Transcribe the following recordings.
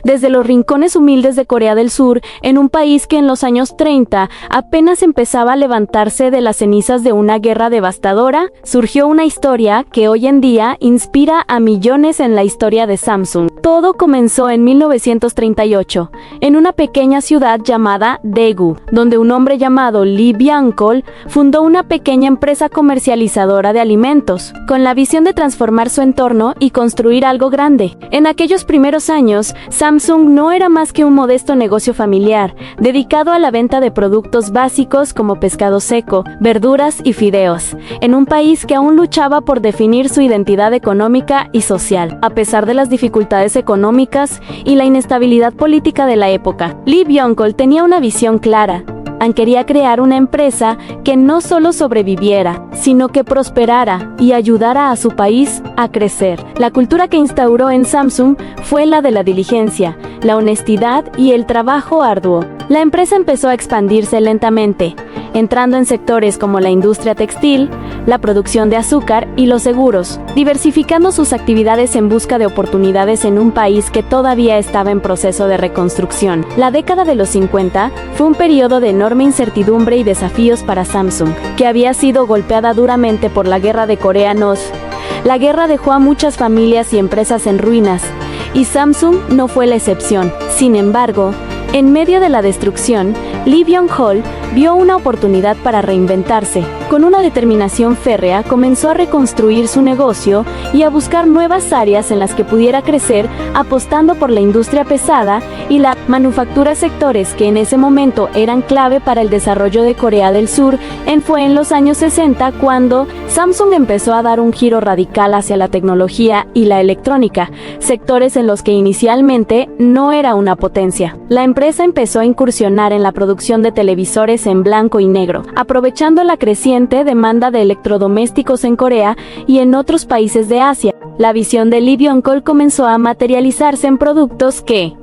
Desde los rincones humildes de Corea del Sur, en un país que en los años 30 apenas empezaba a levantarse de las cenizas de una guerra devastadora, surgió una historia que hoy en día inspira a millones en la historia de Samsung. Todo comenzó en 1938, en una pequeña ciudad llamada Daegu, donde un hombre llamado Lee Byung-chol fundó una pequeña empresa comercializadora de alimentos, con la visión de transformar su entorno y construir algo grande. En aquellos primeros años, Samsung no era más que un modesto negocio familiar, dedicado a la venta de productos básicos como pescado seco, verduras y fideos, en un país que aún luchaba por definir su identidad económica y social. A pesar de las dificultades económicas y la inestabilidad política de la época, Lee Byung-chol tenía una visión clara. Quería crear una empresa que no solo sobreviviera, sino que prosperara y ayudara a su país a crecer. La cultura que instauró en Samsung fue la de la diligencia, la honestidad y el trabajo arduo. La empresa empezó a expandirse lentamente, entrando en sectores como la industria textil, la producción de azúcar y los seguros, diversificando sus actividades en busca de oportunidades en un país que todavía estaba en proceso de reconstrucción. La década de los 50 fue un periodo de enorme incertidumbre y desafíos para Samsung, que había sido golpeada duramente por la guerra de Corea Nos. La guerra dejó a muchas familias y empresas en ruinas, y Samsung no fue la excepción. Sin embargo, en medio de la destrucción, Lee Byung-chol vio una oportunidad para reinventarse. Con una determinación férrea, comenzó a reconstruir su negocio y a buscar nuevas áreas en las que pudiera crecer, apostando por la industria pesada y la manufactura, sectores que en ese momento eran clave para el desarrollo de Corea del Sur. Fue en los años 60 cuando Samsung empezó a dar un giro radical hacia la tecnología y la electrónica, sectores en los que inicialmente no era una potencia. La empresa empezó a incursionar en la producción de televisores en blanco y negro, aprovechando la creciente demanda de electrodomésticos en Corea y en otros países de Asia. La visión de Lee Byung-chol comenzó a materializarse en productos que,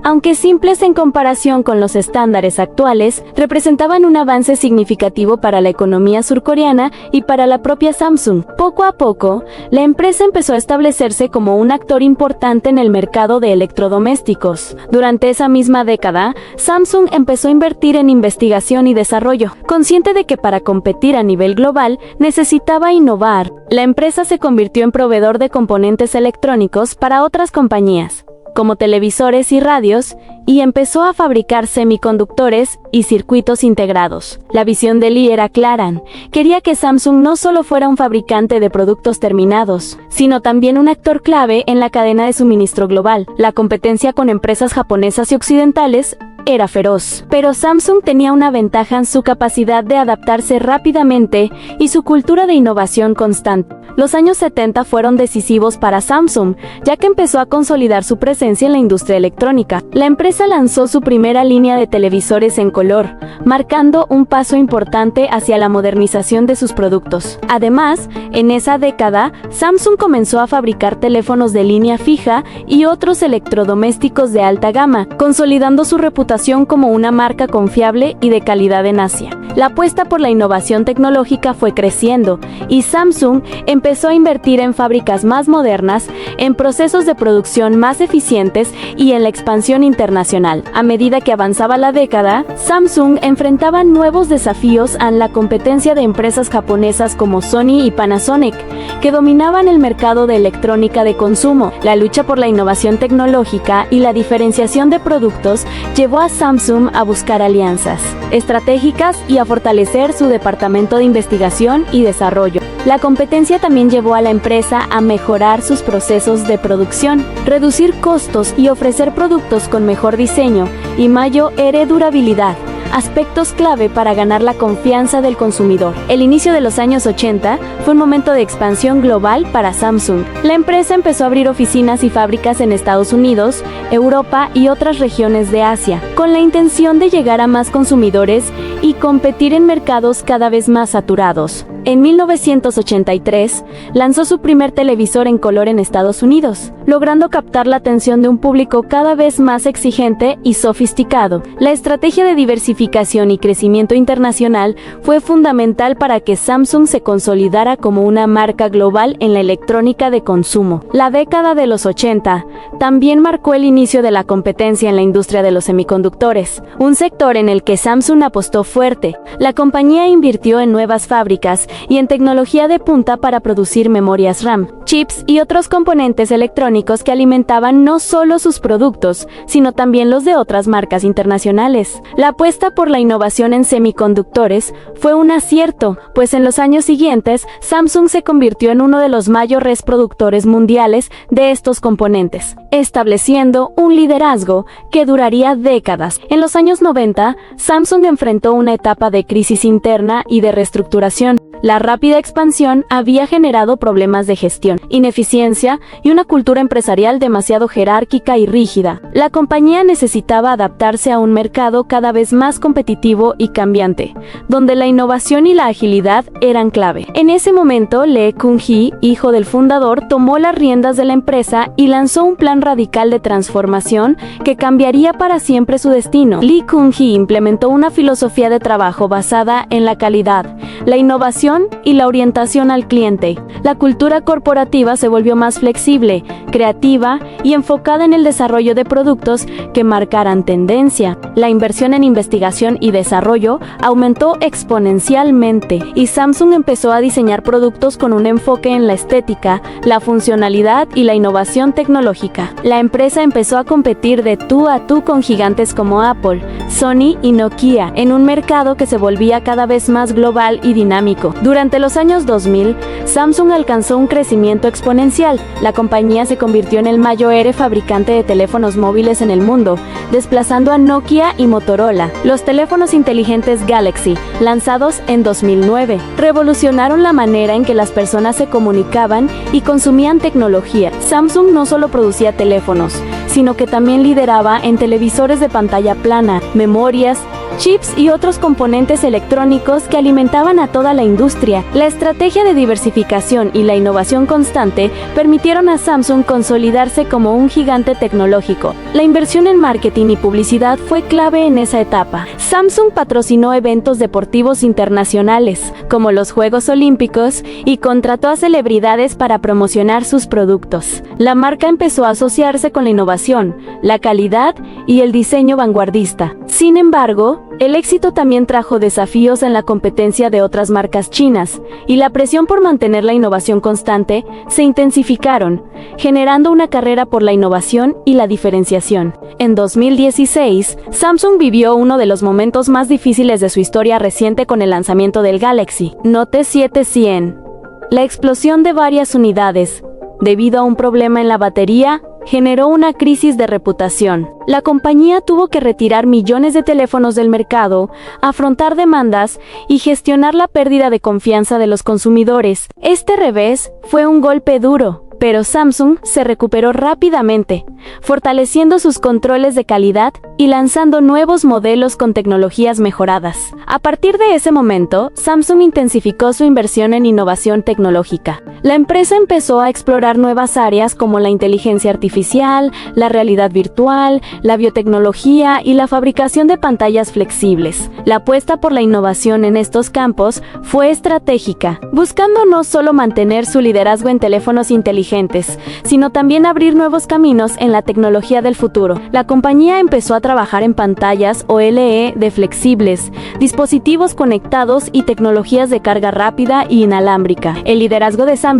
aunque simples en comparación con los estándares actuales, representaban un avance significativo para la economía surcoreana y para la propia Samsung. Poco a poco, la empresa empezó a establecerse como un actor importante en el mercado de electrodomésticos. Durante esa misma década, Samsung empezó a invertir en investigación y desarrollo. Consciente de que para competir a nivel global necesitaba innovar, la empresa se convirtió en proveedor de componentes electrónicos para otras compañías, como televisores y radios, y empezó a fabricar semiconductores y circuitos integrados. La visión de Lee era clara. Quería que Samsung no solo fuera un fabricante de productos terminados, sino también un actor clave en la cadena de suministro global. La competencia con empresas japonesas y occidentales era feroz, pero Samsung tenía una ventaja en su capacidad de adaptarse rápidamente y su cultura de innovación constante. Los años 70 fueron decisivos para Samsung, ya que empezó a consolidar su presencia en la industria electrónica. La empresa lanzó su primera línea de televisores en color, marcando un paso importante hacia la modernización de sus productos. Además, en esa década, Samsung comenzó a fabricar teléfonos de línea fija y otros electrodomésticos de alta gama, consolidando su reputación como una marca confiable y de calidad en Asia. La apuesta por la innovación tecnológica fue creciendo, y Samsung empezó a invertir en fábricas más modernas, en procesos de producción más eficientes y en la expansión internacional. A medida que avanzaba la década, Samsung enfrentaba nuevos desafíos ante la competencia de empresas japonesas como Sony y Panasonic, que dominaban el mercado de electrónica de consumo. La lucha por la innovación tecnológica y la diferenciación de productos llevó a Samsung a buscar alianzas estratégicas y a fortalecer su departamento de investigación y desarrollo. La competencia también llevó a la empresa a mejorar sus procesos de producción, reducir costos y ofrecer productos con mejor diseño y mayor durabilidad, aspectos clave para ganar la confianza del consumidor. El inicio de los años 80 fue un momento de expansión global para Samsung. La empresa empezó a abrir oficinas y fábricas en Estados Unidos, Europa y otras regiones de Asia, con la intención de llegar a más consumidores y competir en mercados cada vez más saturados. En 1983, lanzó su primer televisor en color en Estados Unidos, logrando captar la atención de un público cada vez más exigente y sofisticado. La estrategia de diversificación y crecimiento internacional fue fundamental para que Samsung se consolidara como una marca global en la electrónica de consumo. La década de los 80 también marcó el inicio de la competencia en la industria de los semiconductores, un sector en el que Samsung apostó fuerte. La compañía invirtió en nuevas fábricas y en tecnología de punta para producir memorias RAM, chips y otros componentes electrónicos que alimentaban no solo sus productos, sino también los de otras marcas internacionales. La apuesta por la innovación en semiconductores fue un acierto, pues en los años siguientes Samsung se convirtió en uno de los mayores productores mundiales de estos componentes, estableciendo un liderazgo que duraría décadas. En los años 90, Samsung enfrentó una etapa de crisis interna y de reestructuración. La rápida expansión había generado problemas de gestión, ineficiencia y una cultura empresarial demasiado jerárquica y rígida. La compañía necesitaba adaptarse a un mercado cada vez más competitivo y cambiante, donde la innovación y la agilidad eran clave. En ese momento, Lee Kun-hee, hijo del fundador, tomó las riendas de la empresa y lanzó un plan radical de transformación que cambiaría para siempre su destino. Lee Kun-hee implementó una filosofía de trabajo basada en la calidad, la innovación y la orientación al cliente. La cultura corporativa se volvió más flexible, creativa y enfocada en el desarrollo de productos que marcaran tendencia. La inversión en investigación y desarrollo aumentó exponencialmente y Samsung empezó a diseñar productos con un enfoque en la estética, la funcionalidad y la innovación tecnológica. La empresa empezó a competir de tú a tú con gigantes como Apple, Sony y Nokia en un mercado que se volvía cada vez más global y dinámico. Durante los años 2000, Samsung alcanzó un crecimiento exponencial. La compañía se convirtió en el mayor fabricante de teléfonos móviles en el mundo, desplazando a Nokia y Motorola. Los teléfonos inteligentes Galaxy, lanzados en 2009, revolucionaron la manera en que las personas se comunicaban y consumían tecnología. Samsung no solo producía teléfonos, sino que también lideraba en televisores de pantalla plana, memorias, chips y otros componentes electrónicos que alimentaban a toda la industria. La estrategia de diversificación y la innovación constante permitieron a Samsung consolidarse como un gigante tecnológico. La inversión en marketing y publicidad fue clave en esa etapa. Samsung patrocinó eventos deportivos internacionales, como los Juegos Olímpicos, y contrató a celebridades para promocionar sus productos. La marca empezó a asociarse con la innovación, la calidad y el diseño vanguardista. Sin embargo, el éxito también trajo desafíos en la competencia de otras marcas chinas, y la presión por mantener la innovación constante se intensificaron, generando una carrera por la innovación y la diferenciación. En 2016, Samsung vivió uno de los momentos más difíciles de su historia reciente con el lanzamiento del Galaxy Note 700. La explosión de varias unidades, debido a un problema en la batería, generó una crisis de reputación. La compañía tuvo que retirar millones de teléfonos del mercado, afrontar demandas y gestionar la pérdida de confianza de los consumidores. Este revés fue un golpe duro, pero Samsung se recuperó rápidamente, fortaleciendo sus controles de calidad y lanzando nuevos modelos con tecnologías mejoradas. A partir de ese momento, Samsung intensificó su inversión en innovación tecnológica. La empresa empezó a explorar nuevas áreas como la inteligencia artificial, la realidad virtual, la biotecnología y la fabricación de pantallas flexibles. La apuesta por la innovación en estos campos fue estratégica, buscando no solo mantener su liderazgo en teléfonos inteligentes, sino también abrir nuevos caminos en la tecnología del futuro. La compañía empezó a trabajar en pantallas OLED de flexibles, dispositivos conectados y tecnologías de carga rápida e inalámbrica. El liderazgo de Samsung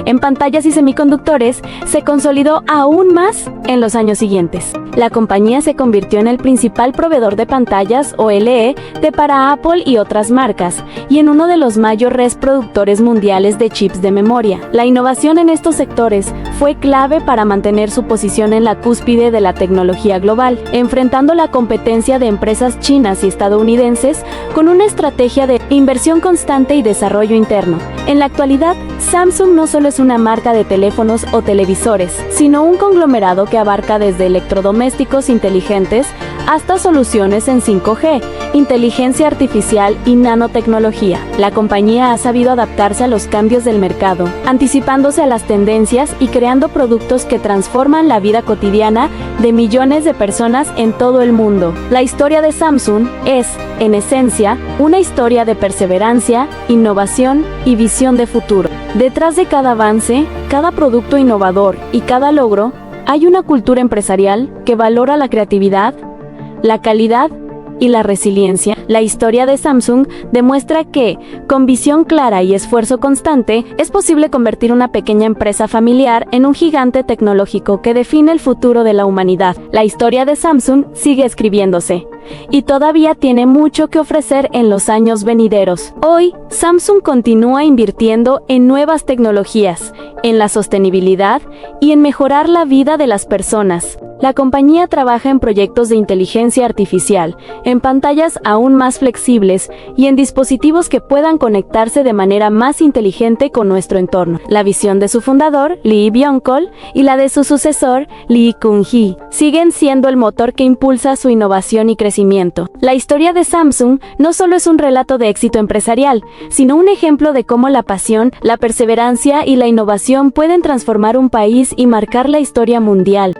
en pantallas y semiconductores se consolidó aún más en los años siguientes. La compañía se convirtió en el principal proveedor de pantallas OLED para Apple y otras marcas, y en uno de los mayores productores mundiales de chips de memoria. La innovación en estos sectores fue clave para mantener su posición en la cúspide de la tecnología global, enfrentando la competencia de empresas chinas y estadounidenses con una estrategia de inversión constante y desarrollo interno. En la actualidad, Samsung no solo es una marca de teléfonos o televisores, sino un conglomerado que abarca desde electrodomésticos inteligentes hasta soluciones en 5G, inteligencia artificial y nanotecnología. La compañía ha sabido adaptarse a los cambios del mercado, anticipándose a las tendencias y creando productos que transforman la vida cotidiana de millones de personas en todo el mundo. La historia de Samsung es, en esencia, una historia de perseverancia, innovación y visión de futuro. Detrás de cada avance, cada producto innovador y cada logro, hay una cultura empresarial que valora la creatividad, la calidad y la resiliencia. La historia de Samsung demuestra que, con visión clara y esfuerzo constante, es posible convertir una pequeña empresa familiar en un gigante tecnológico que define el futuro de la humanidad. La historia de Samsung sigue escribiéndose y todavía tiene mucho que ofrecer en los años venideros. Hoy, Samsung continúa invirtiendo en nuevas tecnologías, en la sostenibilidad y en mejorar la vida de las personas. La compañía trabaja en proyectos de inteligencia artificial, en pantallas aún más flexibles y en dispositivos que puedan conectarse de manera más inteligente con nuestro entorno. La visión de su fundador, Lee Byung-chul, y la de su sucesor, Lee Kun-hee, siguen siendo el motor que impulsa su innovación y crecimiento. La historia de Samsung no solo es un relato de éxito empresarial, sino un ejemplo de cómo la pasión, la perseverancia y la innovación pueden transformar un país y marcar la historia mundial.